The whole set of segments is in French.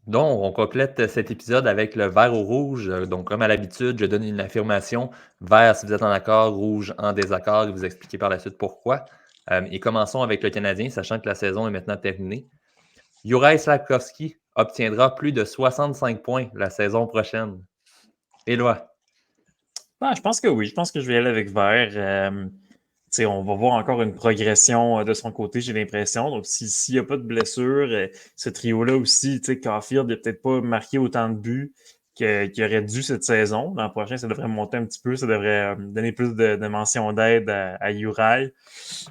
Donc, on complète cet épisode avec le vert ou rouge. Donc, comme à l'habitude, je donne une affirmation. Vert si vous êtes en accord, rouge en désaccord, et vous expliquez par la suite pourquoi. Et commençons avec le Canadien, sachant que la saison est maintenant terminée. Juraj Slafkovský obtiendra plus de 65 points la saison prochaine. Éloi. Je pense que oui. Je pense que je vais aller avec vert. On va voir encore une progression de son côté, j'ai l'impression. Donc, s'il n'y a pas de blessure, ce trio-là aussi, Caulfield n'a peut-être pas marqué autant de buts qu'il aurait dû cette saison. L'an prochain, ça devrait monter un petit peu. Ça devrait donner plus de mentions d'aide à Uri.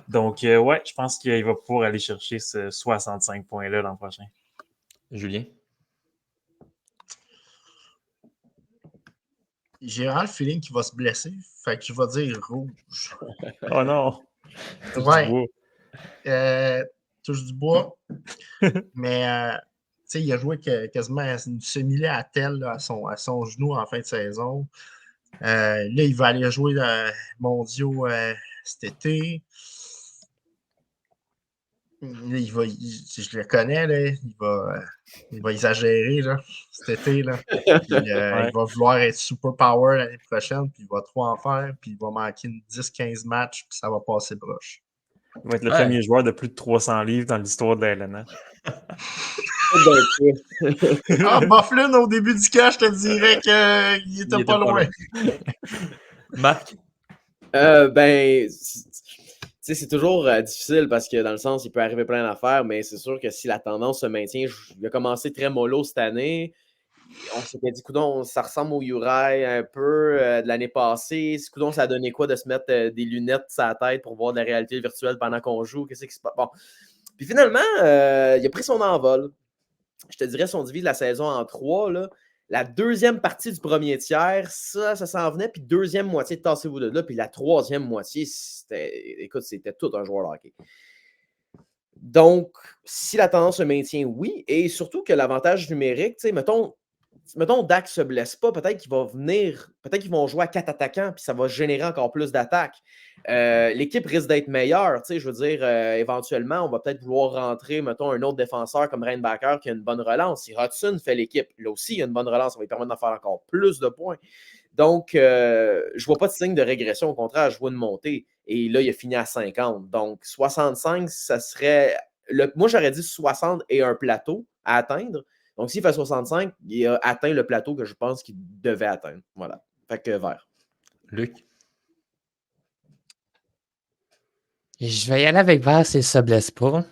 Donc, ouais, je pense qu'il va pouvoir aller chercher ce 65 points-là l'an prochain. Julien. J'ai vraiment le feeling qu'il va se blesser. Fait que je vais dire rouge. Oh non! Ouais. Touche du bois. Mais il a joué quasiment une semi-attelle à son genou en fin de saison. Là, il va aller jouer mondiaux cet été. Là, je le connais, là, il va exagérer là, cet été. Là. Puis, Ouais. il va vouloir être super power l'année prochaine, puis il va trop en faire, puis il va manquer 10-15 matchs, puis ça va passer broche. Il va être le premier joueur de plus de 300 livres dans l'histoire de la LNH. Bufflin, au début du cas, je te dirais qu'il était pas loin. Marc? C'est toujours difficile parce que dans le sens, il peut arriver plein d'affaires, mais c'est sûr que si la tendance se maintient, il a commencé très mollo cette année. On s'était dit, coudonc, ça ressemble au Uri un peu de l'année passée. Coudonc, ça a donné quoi de se mettre des lunettes sur la tête pour voir de la réalité virtuelle pendant qu'on joue? Qu'est-ce qui se passe? Bon. Puis finalement, il a pris son envol. Je te dirais, si on divise la saison en 3, là, la deuxième partie du premier tiers, ça s'en venait. Puis deuxième moitié, tassez-vous de là. Puis la troisième moitié, c'était tout un joueur de hockey. Donc, si la tendance se maintient, oui. Et surtout que l'avantage numérique, mettons, Dak ne se blesse pas, peut-être qu'ils vont jouer à 4 attaquants, puis ça va générer encore plus d'attaques. L'équipe risque d'être meilleure. Je veux dire, éventuellement, on va peut-être vouloir rentrer, mettons, un autre défenseur comme Reinbacker qui a une bonne relance. Si Hudson fait l'équipe, là aussi, il y a une bonne relance, ça va lui permettre d'en faire encore plus de points. Donc, je ne vois pas de signe de régression. Au contraire, je vois une montée. Et là, il a fini à 50. Donc, 65, ça serait... Moi, j'aurais dit 60 et un plateau à atteindre. Donc, s'il fait 65, il a atteint le plateau que je pense qu'il devait atteindre. Voilà. Fait que vert. Luc? Je vais y aller avec vert s'il ne se blesse pas.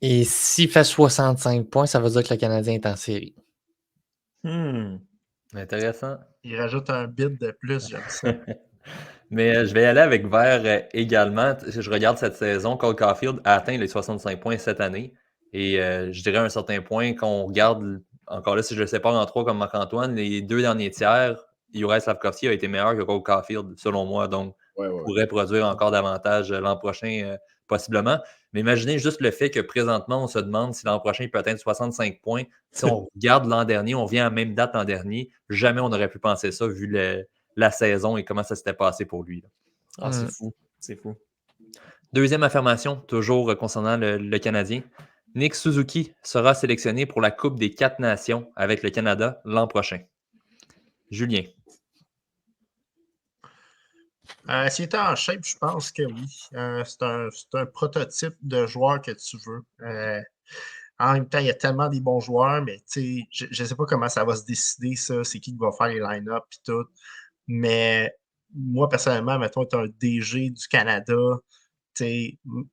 Et s'il fait 65 points, ça veut dire que le Canadien est en série. Intéressant. Il rajoute un bit de plus, j'aime ça. Mais je vais y aller avec vert également. Je regarde cette saison. Cole Caulfield a atteint les 65 points cette année. Et je dirais à un certain point qu'on regarde, encore là, si je le sépare en 3 comme Marc-Antoine, les 2 derniers tiers, Juraj Slafkovský a été meilleur que Cole Caulfield, selon moi. Donc, pourrait produire encore davantage l'an prochain, possiblement. Mais imaginez juste le fait que présentement, on se demande si l'an prochain, il peut atteindre 65 points. Si on regarde l'an dernier, on vient à la même date l'an dernier, jamais on n'aurait pu penser ça vu la saison et comment ça s'était passé pour lui. C'est fou. C'est fou. Deuxième affirmation, toujours concernant le Canadien. Nick Suzuki sera sélectionné pour la Coupe des 4 Nations avec le Canada l'an prochain. Julien. S'il était en shape, je pense que oui. C'est un prototype de joueur que tu veux. En même temps, il y a tellement des bons joueurs, mais je ne sais pas comment ça va se décider, ça. C'est qui va faire les line-up et tout. Mais moi, personnellement, mettons, tu es un DG du Canada.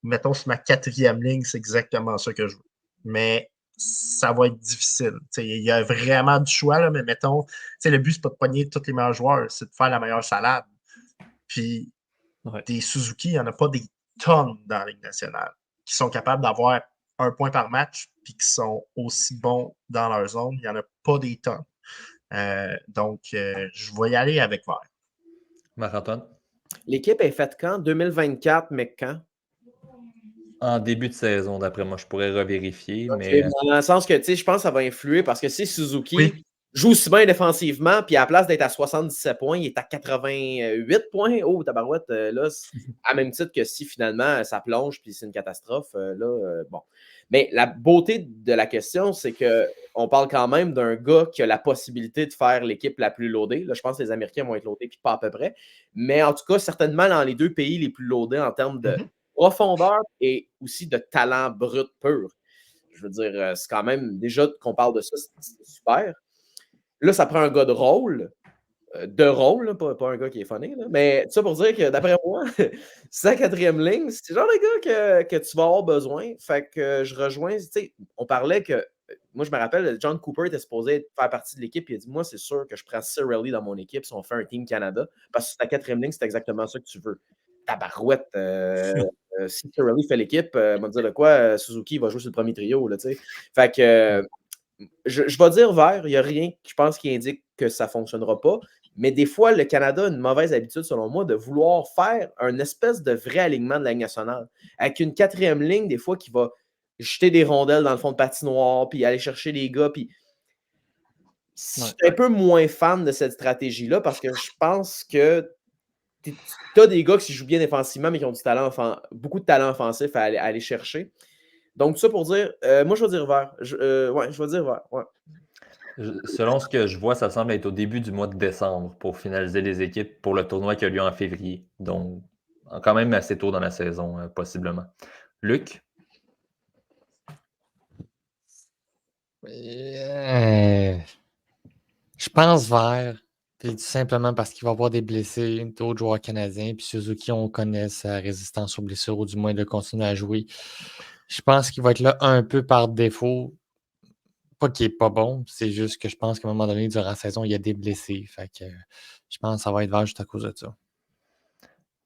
Mettons, sur ma 4e ligne, c'est exactement ça que je veux. Mais ça va être difficile. Il y a vraiment du choix, là, mais mettons, le but, c'est pas de pogner tous les meilleurs joueurs, c'est de faire la meilleure salade. Puis, des Suzuki, il n'y en a pas des tonnes dans la Ligue nationale qui sont capables d'avoir 1 point par match puis qui sont aussi bons dans leur zone. Il n'y en a pas des tonnes. Donc, je vais y aller avec vert. Marc-Antoine? L'équipe est faite quand? 2024, mais quand? En début de saison, d'après moi. Je pourrais revérifier. Okay, mais dans le sens que, je pense que ça va influer parce que c'est Suzuki. Oui. joue aussi bien défensivement, puis à la place d'être à 77 points, il est à 88 points. Oh, tabarouette, là, à même titre que si finalement ça plonge puis c'est une catastrophe, bon. Mais la beauté de la question, c'est qu'on parle quand même d'un gars qui a la possibilité de faire l'équipe la plus loadée. Là, je pense que les Américains vont être loadés, puis pas à peu près. Mais en tout cas, certainement dans les 2 pays les plus loadés en termes de profondeur et aussi de talent brut pur. Je veux dire, c'est quand même, déjà qu'on parle de ça, c'est super. Là, ça prend un gars de rôle, là, pas un gars qui est funny, là. Mais ça pour dire que d'après moi, sa 4e ligne, c'est le genre de gars que tu vas avoir besoin. Fait que je rejoins, tu sais, on parlait que, moi je me rappelle, John Cooper était supposé faire partie de l'équipe, il a dit, moi c'est sûr que je prends Cirelli dans mon équipe si on fait un Team Canada, parce que ta 4e ligne, c'est exactement ça que tu veux. Tabarouette, si Cirelli fait l'équipe, on va dire de quoi, Suzuki va jouer sur le premier trio, là, tu sais. Fait que, je vais dire vert, il n'y a rien, je pense, qui indique que ça ne fonctionnera pas. Mais des fois, le Canada a une mauvaise habitude, selon moi, de vouloir faire un espèce de vrai alignement de la Ligue nationale. Avec une 4e ligne, des fois, qui va jeter des rondelles dans le fond de patinoire, puis aller chercher des gars. Puis je suis un peu moins fan de cette stratégie-là parce que je pense que tu as des gars qui jouent bien défensivement, mais qui ont du talent beaucoup de talent offensif à aller chercher. Donc, ça pour dire, moi, je vais dire vert. Je vais dire vert. Ouais. Selon ce que je vois, ça semble être au début du mois de décembre pour finaliser les équipes pour le tournoi qui a lieu en février. Donc, quand même assez tôt dans la saison, possiblement. Luc? Je pense vert. Puis tout simplement parce qu'il va y avoir des blessés, d'autres joueurs canadiens. Puis Suzuki, on connaît sa résistance aux blessures, ou du moins de continuer à jouer. Je pense qu'il va être là un peu par défaut. Pas qu'il n'est pas bon, c'est juste que je pense qu'à un moment donné, durant la saison, il y a des blessés. Fait que je pense que ça va être vert juste à cause de ça.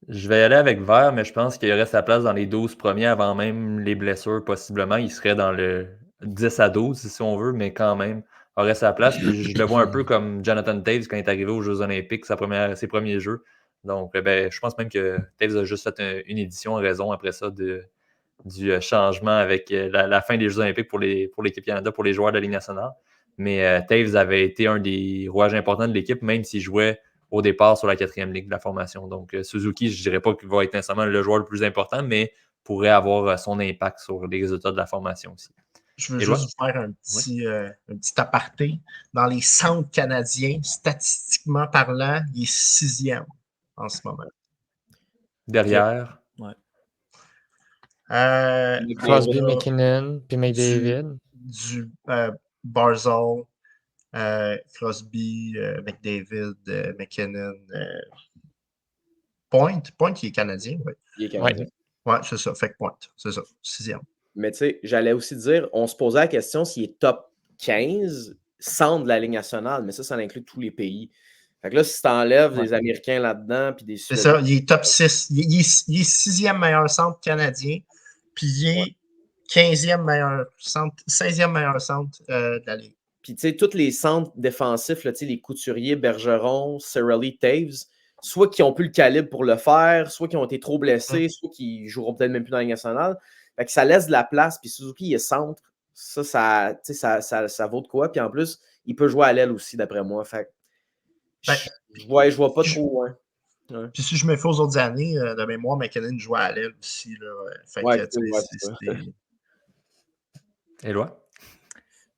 Je vais y aller avec vert, mais je pense qu'il aurait sa place dans les 12 premiers avant même les blessures, possiblement. Il serait dans le 10 à 12, si on veut, mais quand même, aurait sa place. Puis je le vois un peu comme Jonathan Toews quand il est arrivé aux Jeux Olympiques, ses premiers Jeux. Donc, je pense même que Toews a juste fait une édition en raison après ça du changement avec la fin des Jeux Olympiques pour l'équipe Canada, pour les joueurs de la Ligue nationale. Mais Toews avait été un des rouages importants de l'équipe, même s'il jouait au départ sur la 4e ligue de la formation. Donc, Suzuki, je ne dirais pas qu'il va être nécessairement le joueur le plus important, mais pourrait avoir son impact sur les résultats de la formation aussi. Je veux juste vous faire un petit aparté. Dans les centres canadiens, statistiquement parlant, il est 6e en ce moment. Derrière? Ouais. Crosby, McKinnon, puis McDavid. Du Barzal, Crosby, McDavid, McKinnon, Point qui est canadien, oui. Il est canadien. Ouais, c'est ça. Fait que Point, c'est ça. 6e. Mais tu sais, j'allais aussi dire, on se posait la question s'il est top 15 centre de la Ligue nationale, mais ça inclut tous les pays. Fait que là, si tu enlèves les Américains là-dedans, puis des C'est ça, il est top 6. Il est 6e meilleur centre canadien, puis il est 15e meilleur centre, 16e meilleur centre de la Ligue. Puis tu sais, tous les centres défensifs, là, les Couturier, Bergeron, Cirelli, Toews, soit qui n'ont plus le calibre pour le faire, soit qui ont été trop blessés, soit qui ne joueront peut-être même plus dans la Ligue nationale. Fait que ça laisse de la place. Puis Suzuki, il est centre. Ça vaut de quoi. Puis en plus, il peut jouer à l'aile aussi, d'après moi. Fait que je vois pas trop. Ouais. Puis si je me fais aux autres années, de mémoire, McKinnon jouait à l'aile aussi. Là. Fait que, Éloi?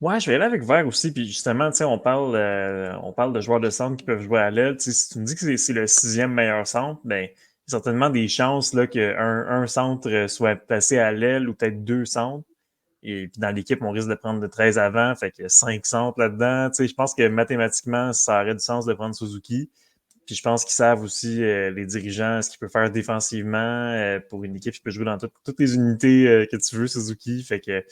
Ouais, je vais aller avec vert aussi. Puis justement, on parle de joueurs de centre qui peuvent jouer à l'aile. Si tu me dis que c'est le 6e meilleur centre, ben, il y a certainement des chances là, qu'un centre soit passé à l'aile ou peut-être 2 centres. Et puis dans l'équipe, on risque de prendre de 13 avant, fait que 5 centres là-dedans. Je pense que mathématiquement, ça aurait du sens de prendre Suzuki. Puis je pense qu'ils savent aussi, les dirigeants, ce qu'il peut faire défensivement pour une équipe qui peut jouer dans toutes les unités que tu veux, Suzuki. Fait que,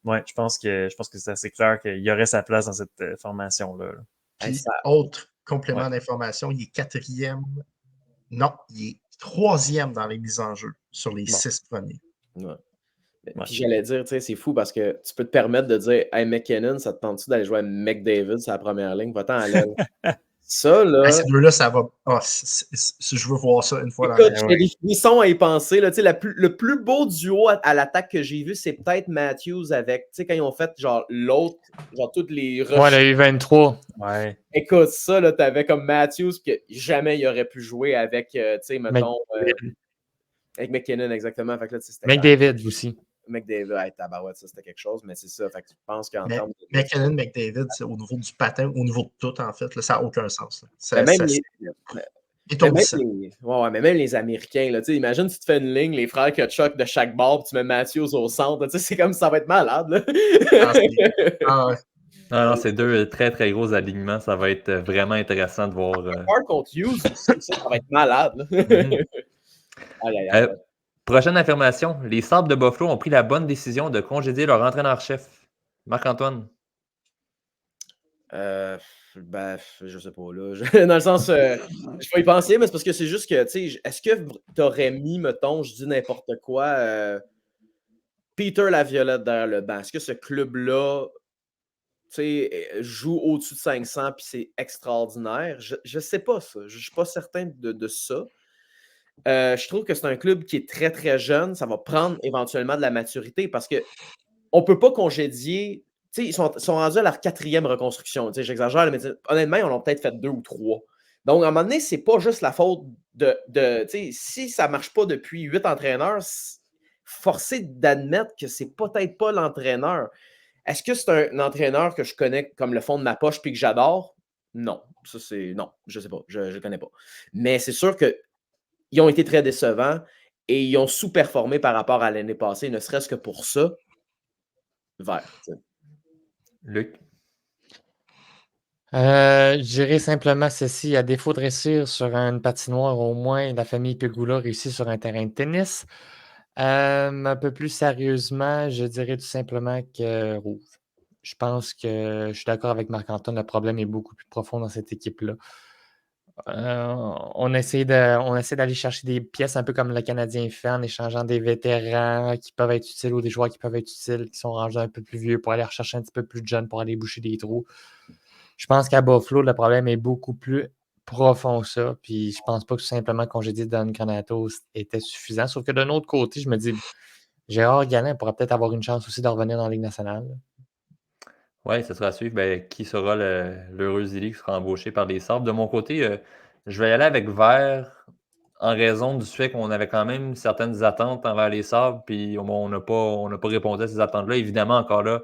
ouais, je pense que c'est assez clair qu'il y aurait sa place dans cette formation-là. Puis, autre complément d'information, il est 4e. Non, il est 3e dans les mises en jeu sur les 6 premiers. Ouais. Puis j'allais dire, c'est fou parce que tu peux te permettre de dire, hey, McKinnon, ça te tente-tu d'aller jouer à McDavid sur la première ligne? Va-t'en à l'aile. Ça, là. Ces deux-là, ça va. Je veux voir ça une fois dans Écoute, la j'ai des frissons à y penser. Là, le plus beau duo à l'attaque que j'ai vu, c'est peut-être Matthews avec, tu sais, quand ils ont fait genre l'autre, genre toutes les rushs. Ouais, le U23. Ouais. Écoute, ça, là, t'avais comme Matthews que jamais il aurait pu jouer avec, tu sais, mettons, avec McKinnon, exactement. Fait que là, c'était McDavid aussi. McDavid, tabarouette, ça, c'était quelque chose, mais c'est ça. Fait que tu penses qu'en termes de. McKinnon, McDavid, c'est au niveau du patin, au niveau de tout, en fait, là, ça n'a aucun sens. Mais même les. Mais même les Américains, là, imagine si tu fais une ligne, les frères Kachuk de chaque bord, puis tu mets Matthews au centre, c'est comme ça va être malade. Là. Non, c'est deux très très gros alignements. Ça va être vraiment intéressant de voir. Contre Hughes, ça va être malade. Prochaine affirmation. Les Sabres de Buffalo ont pris la bonne décision de congédier leur entraîneur-chef. Marc-Antoine. Je sais pas, là. Dans le sens, je vais y penser, mais c'est parce que c'est juste que, tu sais, est-ce que tu aurais mis, mettons, je dis n'importe quoi, Peter Laviolette derrière le banc? Est-ce que ce club-là, tu sais, joue au-dessus de 500 puis c'est extraordinaire? Je sais pas ça. Je suis pas certain de ça. Je trouve que c'est un club qui est très, très jeune. Ça va prendre éventuellement de la maturité parce qu'on ne peut pas congédier. Ils sont rendus à leur 4e reconstruction. J'exagère, mais honnêtement, ils en ont peut-être fait 2 ou 3. Donc, à un moment donné, c'est pas juste la faute de si ça ne marche pas depuis 8 entraîneurs, forcé d'admettre que c'est peut-être pas l'entraîneur. Est-ce que c'est un entraîneur que je connais comme le fond de ma poche puis que j'adore? Non. Ça, c'est. Non, je sais pas. Je ne connais pas. Mais c'est sûr qu'ils ont été très décevants et ils ont sous-performé par rapport à l'année passée, ne serait-ce que pour ça. Vert. Luc? Je dirais simplement ceci. À défaut de réussir sur une patinoire, au moins la famille Pegula réussit sur un terrain de tennis. Un peu plus sérieusement, je dirais tout simplement que rouge. Je pense que je suis d'accord avec Marc-Antoine, le problème est beaucoup plus profond dans cette équipe-là. On essaie d'aller chercher des pièces un peu comme le Canadien fait en échangeant des vétérans qui peuvent être utiles ou des joueurs qui peuvent être utiles, qui sont rangés un peu plus vieux pour aller rechercher un petit peu plus de jeunes pour aller boucher des trous. Je pense qu'à Buffalo, le problème est beaucoup plus profond que ça. Puis je pense pas que tout simplement congédier Don Granato était suffisant. Sauf que d'un autre côté, je me dis, Gérard Gallin pourrait peut-être avoir une chance aussi de revenir dans la Ligue nationale. Oui, ça sera à suivre. Qui sera l'heureux Zili qui sera embauché par les Sabres? De mon côté, je vais y aller avec Vert en raison du fait qu'on avait quand même certaines attentes envers les Sabres, puis on n'a pas répondu à ces attentes-là. Évidemment, encore là,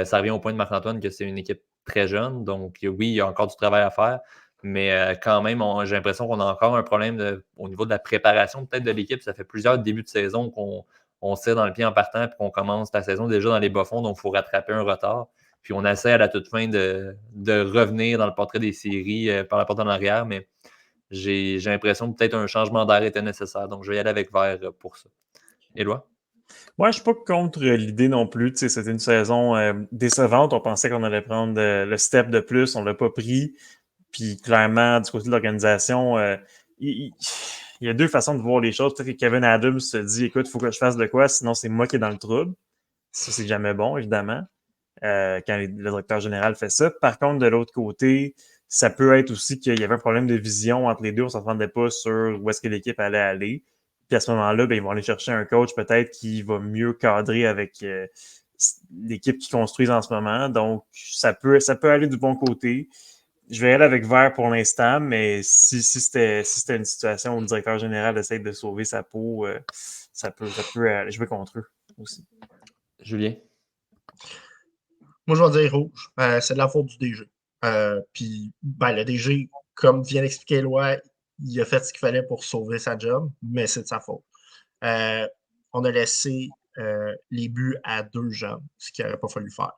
ça revient au point de Marc-Antoine que c'est une équipe très jeune. Donc, oui, il y a encore du travail à faire. Mais quand même, j'ai l'impression qu'on a encore un problème au niveau de la préparation peut-être de l'équipe. Ça fait plusieurs débuts de saison qu'on tire dans le pied en partant et qu'on commence la saison déjà dans les bas-fonds. Donc, il faut rattraper un retard. Puis on essaie à la toute fin de revenir dans le portrait des séries par la porte en arrière, mais j'ai l'impression que peut-être un changement d'air était nécessaire. Donc, je vais y aller avec Vert pour ça. Éloi? Moi, je ne suis pas contre l'idée non plus. C'était une saison décevante. On pensait qu'on allait prendre le step de plus. On ne l'a pas pris. Puis clairement, du côté de l'organisation, il y a deux façons de voir les choses. Peut-être que Kevin Adams se dit, écoute, il faut que je fasse de quoi, sinon c'est moi qui est dans le trouble. Ça, c'est jamais bon, évidemment, quand le directeur général fait ça. Par contre, de l'autre côté, ça peut être aussi qu'il y avait un problème de vision entre les deux. On ne s'entendait pas sur où est-ce que l'équipe allait aller. Puis à ce moment-là, ils vont aller chercher un coach peut-être qui va mieux cadrer avec l'équipe qu'ils construisent en ce moment. Donc, ça peut aller du bon côté. Je vais aller avec Vert pour l'instant, mais si c'était une situation où le directeur général essaie de sauver sa peau, ça peut aller jouer contre eux aussi. Julien? Moi, je vais dire rouge. C'est de la faute du DG. Puis, le DG, comme vient d'expliquer Éloi, il a fait ce qu'il fallait pour sauver sa job, mais c'est de sa faute. On a laissé les buts à 2 jeunes, ce qu'il n'aurait pas fallu faire,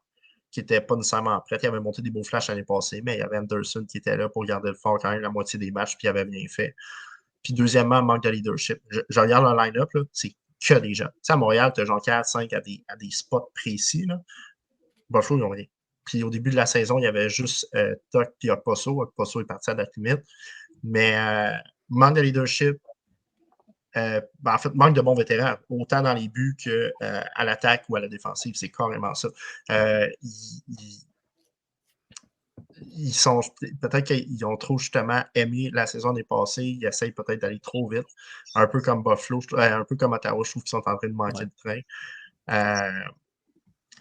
qui n'étaient pas nécessairement prêts. Il avait monté des beaux flashs l'année passée, mais il y avait Anderson qui était là pour garder le fort quand même la moitié des matchs, puis il avait bien fait. Puis deuxièmement, manque de leadership. Je regarde le line-up, là, c'est que des jeunes. Tu sais, à Montréal, tu as genre 4-5 à des spots précis. Là. Buffalo, ils n'ont rien. Puis au début de la saison, il y avait juste Tuck et Okposo. Okposo est parti à la limite. Mais manque de leadership, en fait, manque de bons vétérans, autant dans les buts qu'à l'attaque ou à la défensive. C'est carrément ça. peut-être qu'ils ont trop justement aimé la saison des passées. Ils essayent peut-être d'aller trop vite. Un peu comme Buffalo, un peu comme Ottawa, je trouve qu'ils sont en train de manquer de train.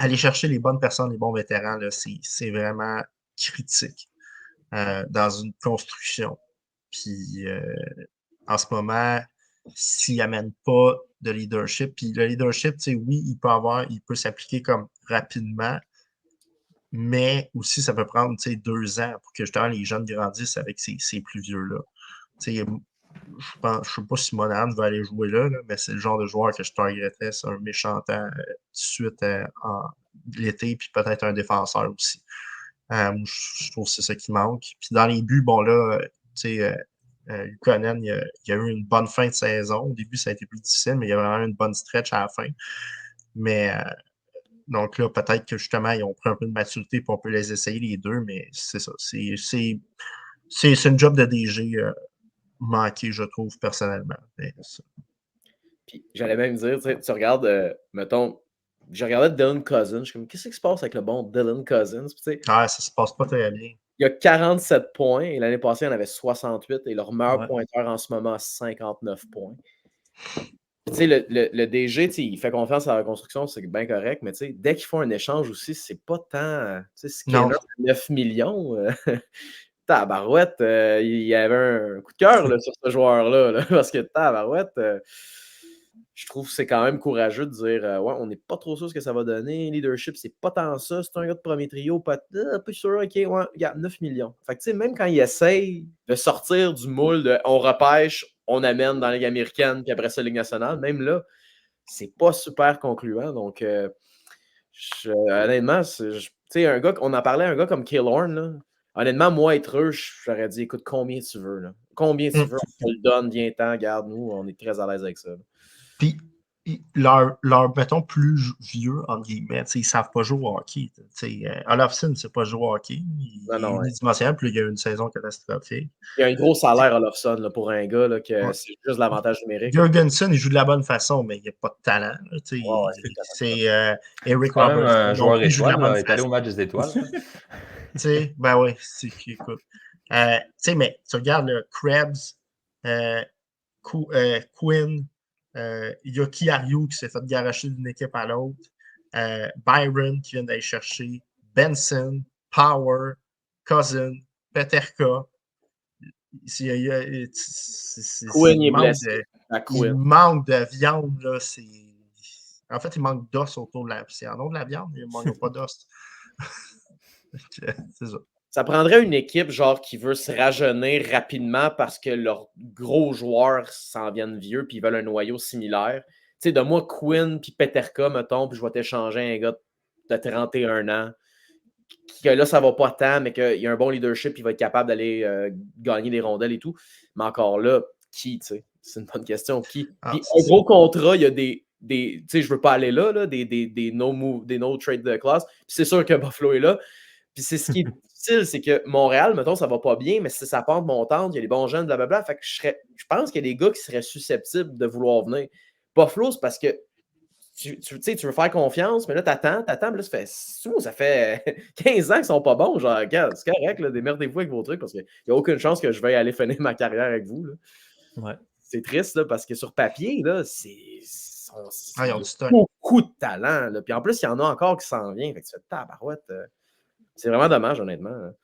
Aller chercher les bonnes personnes, les bons vétérans, là, c'est vraiment critique dans une construction. Puis en ce moment, s'ils n'amènent pas de leadership, puis le leadership, oui, il peut s'appliquer comme rapidement, mais aussi ça peut prendre 2 ans pour que justement les jeunes grandissent avec ces plus vieux-là. Je ne sais pas si Monahan va aller jouer là, mais c'est le genre de joueur que je targetais, c'est un méchant temps tout de suite en l'été, puis peut-être un défenseur aussi. Je trouve que c'est ça qui manque. Puis dans les buts, bon là, Luukkonen, il y a eu une bonne fin de saison. Au début, ça a été plus difficile, mais il y a vraiment une bonne stretch à la fin. Mais donc là, peut-être que justement, ils ont pris un peu de maturité pour on peut les essayer les deux, mais c'est ça. C'est une job de DG manqué, je trouve, personnellement. Puis j'allais même dire, tu regardes, mettons, je regardais Dylan Cousins, je suis comme, qu'est-ce qui se passe avec le bon Dylan Cousins? Puis, ça se passe pas très bien. Il y a 47 points, et l'année passée, il y en avait 68, et leur meilleur Ouais. pointeur en ce moment a 59 points. Le DG, il fait confiance à la construction, c'est bien correct, mais dès qu'ils font un échange aussi, c'est pas tant. Skinner, 9 millions. Tabarouette, il y avait un coup de cœur sur ce joueur-là, là, parce que tabarouette, je trouve que c'est quand même courageux de dire ouais, on n'est pas trop sûr ce que ça va donner. Leadership, c'est pas tant ça. C'est un gars de premier trio, pas peu sûr, ok, ouais, il y a 9 millions. Fait que même quand il essaye de sortir du moule de on repêche, on amène dans la Ligue américaine, puis après ça, Ligue nationale, même là, c'est pas super concluant. Donc, honnêtement, un gars, on en parlait, un gars comme Killorn, là. Honnêtement, moi, être eux, j'aurais dit, écoute, combien tu veux, là? Combien tu veux, on te le donne, viens-t'en, garde-nous, on est très à l'aise avec ça. Là. Puis, leur, mettons, plus vieux, entre guillemets, ils ne savent pas jouer au hockey. Olofsson ne sait pas jouer au hockey. Il est unidimensionnel, puis il y a eu une saison catastrophique. Il y a un gros salaire, Olofsson, là, pour un gars, là, que c'est juste l'avantage numérique. Jurgensen, il joue de la bonne façon, mais il n'y a pas de talent. C'est Eric quand Roberts. même un joueur il joue de la étoile, bonne il est allé au match des étoiles. Ben oui, écoute. Mais tu regardes le Krebs, Quinn, Yoki Ariou qui s'est fait garocher d'une équipe à l'autre, Byron qui vient d'aller chercher, Benson, Power, Cousin, Peterka. Quinn est blessé. Il manque de viande. Là, en fait, il manque d'os autour de la... C'est en nom de la viande, il ne manque pas d'os. C'est ça. Ça prendrait une équipe genre qui veut se rajeunir rapidement parce que leurs gros joueurs s'en viennent vieux puis ils veulent un noyau similaire. Tu sais, de moi, Quinn puis Peterka, mettons, puis je vais t'échanger un gars de 31 ans que là, ça va pas tant, mais qu'il y a un bon leadership, il va être capable d'aller gagner des rondelles et tout. Mais encore là, qui, tu sais? C'est une bonne question. Qui? Puis un gros contrat, il y a des tu sais, je veux pas aller là, des no trade de classe. Puis c'est sûr que Buffalo est là. Puis c'est ce qui est difficile, c'est que Montréal, mettons, ça va pas bien, mais c'est sa pente montante, il y a les bons jeunes, blablabla. Fait que je pense qu'il y a des gars qui seraient susceptibles de vouloir venir. Buffalo, c'est parce que tu veux faire confiance, mais là, t'attends, puis là, ça fait 15 ans qu'ils sont pas bons. Genre, regarde, c'est correct, là, démerdez-vous avec vos trucs, parce qu'il n'y a aucune chance que je veuille aller finir ma carrière avec vous. Là. Ouais. C'est triste, là, parce que sur papier, là, ils ont beaucoup de talent. Là. Puis en plus, il y en a encore qui s'en viennent. Fait que tu fais tabarouette. C'est vraiment dommage, honnêtement. Hein.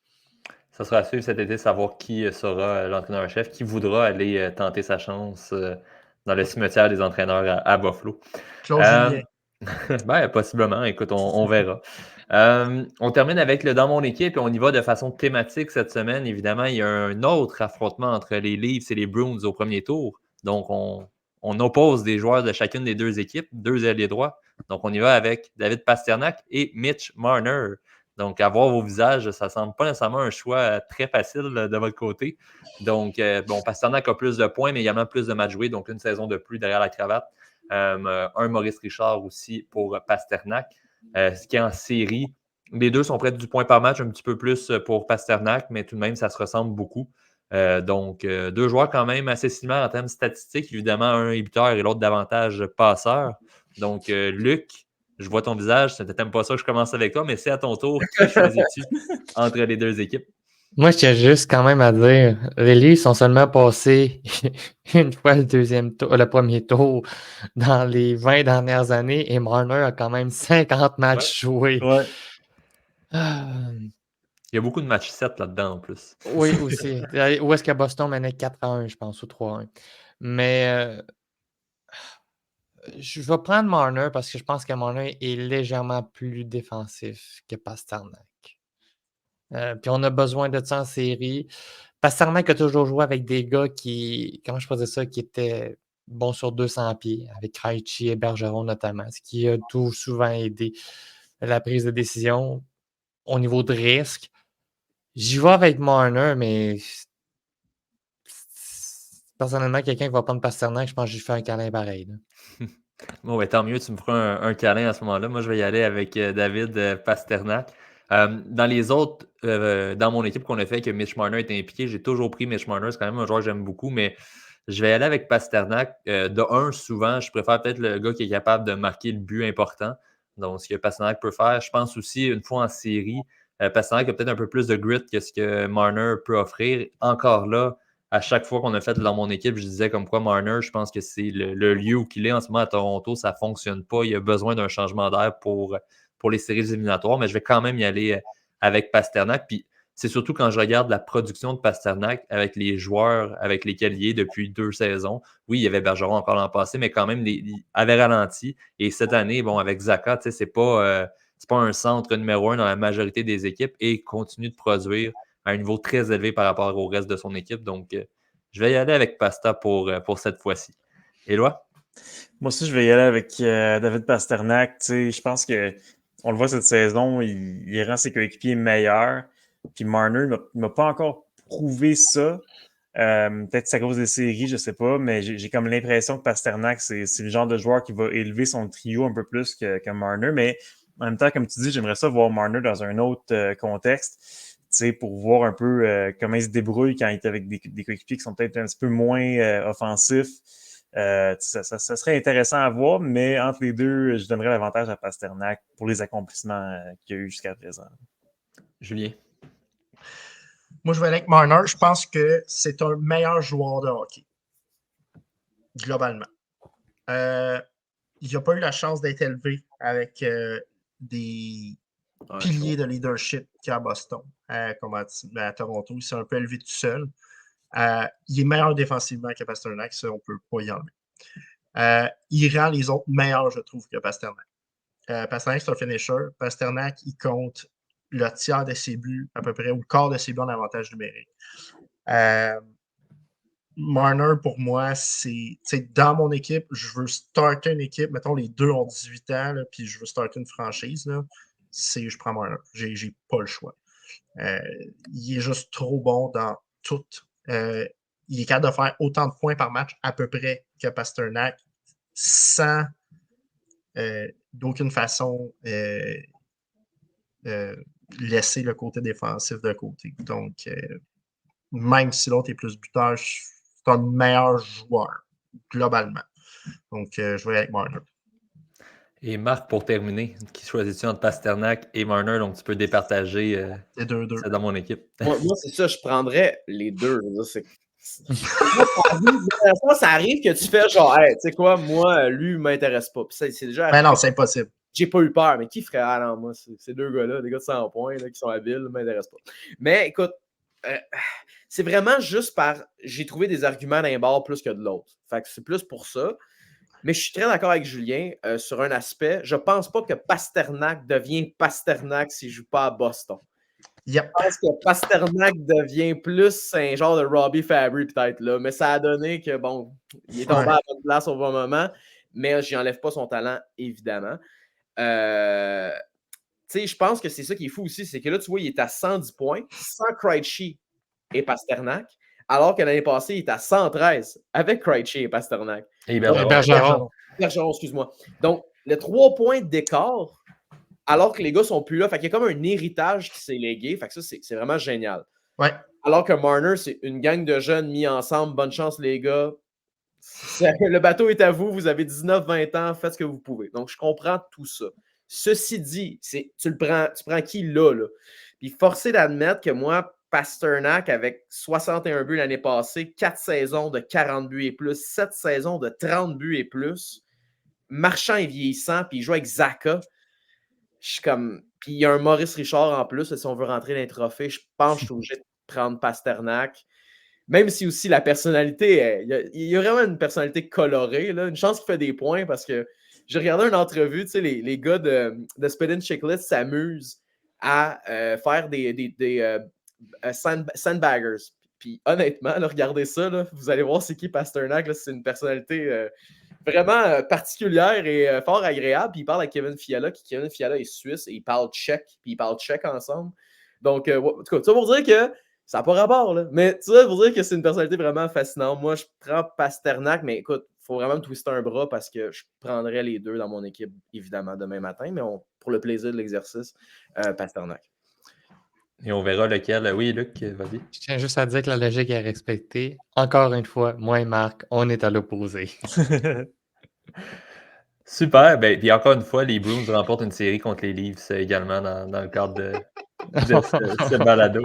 Ça sera à suivre cet été, savoir qui sera l'entraîneur-chef, qui voudra aller tenter sa chance dans le cimetière des entraîneurs à Buffalo. Claude Julien. Ben, possiblement. Écoute, on verra. On termine avec le Dans mon équipe et on y va de façon thématique cette semaine. Évidemment, il y a un autre affrontement entre les Leafs et les Bruins au premier tour. Donc, on oppose des joueurs de chacune des deux équipes, deux ailiers droits. Donc, on y va avec David Pastrnak et Mitch Marner. Donc, à voir vos visages, ça ne semble pas nécessairement un choix très facile de votre côté. Donc, Pastrnak a plus de points, mais également plus de matchs joués. Donc, une saison de plus derrière la cravate. Un Maurice Richard aussi pour Pastrnak. Ce qui est en série, les deux sont près du point par match, un petit peu plus pour Pastrnak, mais tout de même, ça se ressemble beaucoup. Donc, deux joueurs quand même assez similaires en termes statistiques. Évidemment, un est buteur et l'autre davantage passeur. Donc, Luc, je vois ton visage, t'aimes pas ça que je commence avec toi, mais c'est à ton tour. Qui choisis-tu entre les deux équipes? Moi, je tiens juste quand même à dire, les Leafs sont seulement passés une fois le premier tour dans les 20 dernières années et Marner a quand même 50 matchs joués. Ouais. Ah, Il y a beaucoup de matchs 7 là-dedans en plus. oui, aussi. Où est-ce que Boston menait 4-1, je pense, ou 3-1. Mais je vais prendre Marner parce que je pense que Marner est légèrement plus défensif que Pasternak. Puis on a besoin de ça en série. Pasternak a toujours joué avec des gars qui, comment je faisais ça, qui étaient bons sur 200 pieds, avec Krejci et Bergeron notamment, ce qui a tout souvent aidé la prise de décision au niveau de risque. J'y vais avec Marner, mais personnellement, quelqu'un qui va prendre Pasternak, je pense que j'y fais un câlin pareil. Là. Bon, ben, tant mieux, tu me feras un câlin à ce moment-là. Moi, je vais y aller avec David Pasternak. Dans les autres, dans mon équipe qu'on a fait, que Mitch Marner est impliqué, j'ai toujours pris Mitch Marner. C'est quand même un joueur que j'aime beaucoup, mais je vais aller avec Pasternak. Souvent, je préfère peut-être le gars qui est capable de marquer le but important. Donc, ce que Pasternak peut faire. Je pense aussi, une fois en série, Pasternak a peut-être un peu plus de grit que ce que Marner peut offrir. Encore là, à chaque fois qu'on a fait dans mon équipe, je disais comme quoi Marner, je pense que c'est le lieu où il est en ce moment à Toronto, ça ne fonctionne pas. Il a besoin d'un changement d'air pour les séries éliminatoires, mais je vais quand même y aller avec Pasternak. Puis c'est surtout quand je regarde la production de Pasternak avec les joueurs avec lesquels il est depuis 2 saisons. Oui, il y avait Bergeron encore l'an passé, mais quand même, il avait ralenti. Et cette année, bon, avec Zaka, c'est pas un centre numéro 1 dans la majorité des équipes et il continue de produire à un niveau très élevé par rapport au reste de son équipe. Donc, je vais y aller avec Pasta pour cette fois-ci. Éloi? Moi aussi, je vais y aller avec David Pasternak. Je pense que on le voit cette saison, il rend ses coéquipiers meilleurs. Puis Marner ne m'a pas encore prouvé ça. Peut-être c'est à cause des séries, je ne sais pas, mais j'ai comme l'impression que Pasternak, c'est le genre de joueur qui va élever son trio un peu plus que Marner. Mais en même temps, comme tu dis, j'aimerais ça voir Marner dans un autre contexte, pour voir un peu comment il se débrouille quand il est avec des coéquipiers qui sont peut-être un petit peu moins offensifs. Ça serait intéressant à voir, mais entre les deux, je donnerais l'avantage à Pasternak pour les accomplissements qu'il y a eu jusqu'à présent. Julien? Moi, je vais aller avec Marner. Je pense que c'est un meilleur joueur de hockey, globalement. Il n'a pas eu la chance d'être élevé avec des piliers de leadership qu'il y a à Boston, comme à Toronto. Il s'est un peu élevé tout seul. Il est meilleur défensivement que Pasternak, ça, on ne peut pas y enlever. Il rend les autres meilleurs, je trouve, que Pasternak. Pasternak, c'est un finisher. Pasternak, il compte le tiers de ses buts, à peu près, ou le quart de ses buts en avantage numérique. Marner, pour moi, c'est dans mon équipe, je veux starter une équipe, mettons les deux ont 18 ans, là, puis je veux starter une franchise, là, je prends Marner. J'ai pas le choix. Il est juste trop bon dans tout. Il est capable de faire autant de points par match à peu près que Pasternak sans d'aucune façon laisser le côté défensif de côté. Donc, même si l'autre est plus buteur, c'est un meilleur joueur, globalement. Donc, je vais avec Marner. Et Marc, pour terminer, qui choisis-tu entre Pasternak et Marner? Donc, tu peux départager c'est 2-2. C'est dans mon équipe. Moi c'est ça, je prendrais les deux. Ça arrive que tu fais genre, hey, tu sais quoi, moi, lui, il m'intéresse pas. Puis c'est déjà. Mais non, c'est impossible. J'ai pas eu peur, mais qui ferait, ah non, moi, ces deux gars-là, des gars de 100 points là, qui sont habiles, ne m'intéressent pas. Mais écoute, c'est vraiment juste par. J'ai trouvé des arguments d'un bord plus que de l'autre. Fait que c'est plus pour ça. Mais je suis très d'accord avec Julien sur un aspect. Je pense pas que Pasternak devient Pasternak s'il joue pas à Boston. Yep. Je pense que Pasternak devient plus un genre de Robbie Fabry peut-être là, mais ça a donné que bon, il est tombé à la bonne place au bon moment, mais je n'enlève pas son talent évidemment. Tu sais, je pense que c'est ça qui est fou aussi, c'est que là tu vois, il est à 110 points sans Krejci et Pasternak, alors que l'année passée, il est à 113 avec Krejci et Pasternak. Et Bergeron, excuse-moi. Donc, le 3 points d'écart, alors que les gars sont plus là. Fait qu'il y a comme un héritage qui s'est légué. Fait que ça, c'est vraiment génial. Ouais. Alors que Marner, c'est une gang de jeunes mis ensemble. Bonne chance, les gars. Le bateau est à vous. Vous avez 19-20 ans. Faites ce que vous pouvez. Donc, je comprends tout ça. Ceci dit, tu prends qui là? Puis forcé d'admettre que moi, Pasternak, avec 61 buts l'année passée, 4 saisons de 40 buts et plus, 7 saisons de 30 buts et plus, Marchand est vieillissant, puis il joue avec Zaka. Je suis comme. Puis il y a un Maurice Richard en plus, si on veut rentrer dans les trophées, je pense que je suis obligé de prendre Pasternak. Même si aussi la personnalité, il y a vraiment une personnalité colorée, là, une chance qu'il fait des points parce que j'ai regardé une entrevue, tu sais, les gars de Spit and Chicklets s'amusent à faire des sandbaggers. Puis honnêtement, là, regardez ça, là, vous allez voir c'est qui Pasternak, là, c'est une personnalité vraiment particulière et fort agréable. Puis il parle à Kevin Fiala, qui Kevin Fiala est suisse et ils parlent tchèque, puis ils parlent tchèque ensemble. Donc, en tout cas, ça pour dire que ça n'a pas rapport, là. Mais tu sais, pour dire que c'est une personnalité vraiment fascinante. Moi, je prends Pasternak, mais écoute, il faut vraiment me twister un bras parce que je prendrais les deux dans mon équipe, évidemment, demain matin. Mais pour le plaisir de l'exercice, Pasternak. Et on verra lequel. Oui, Luc, vas-y. Je tiens juste à dire que la logique est respectée. Encore une fois, moi et Marc, on est à l'opposé. Super. Ben, puis encore une fois, les Bruins remportent une série contre les Leafs également dans le cadre de ce balado.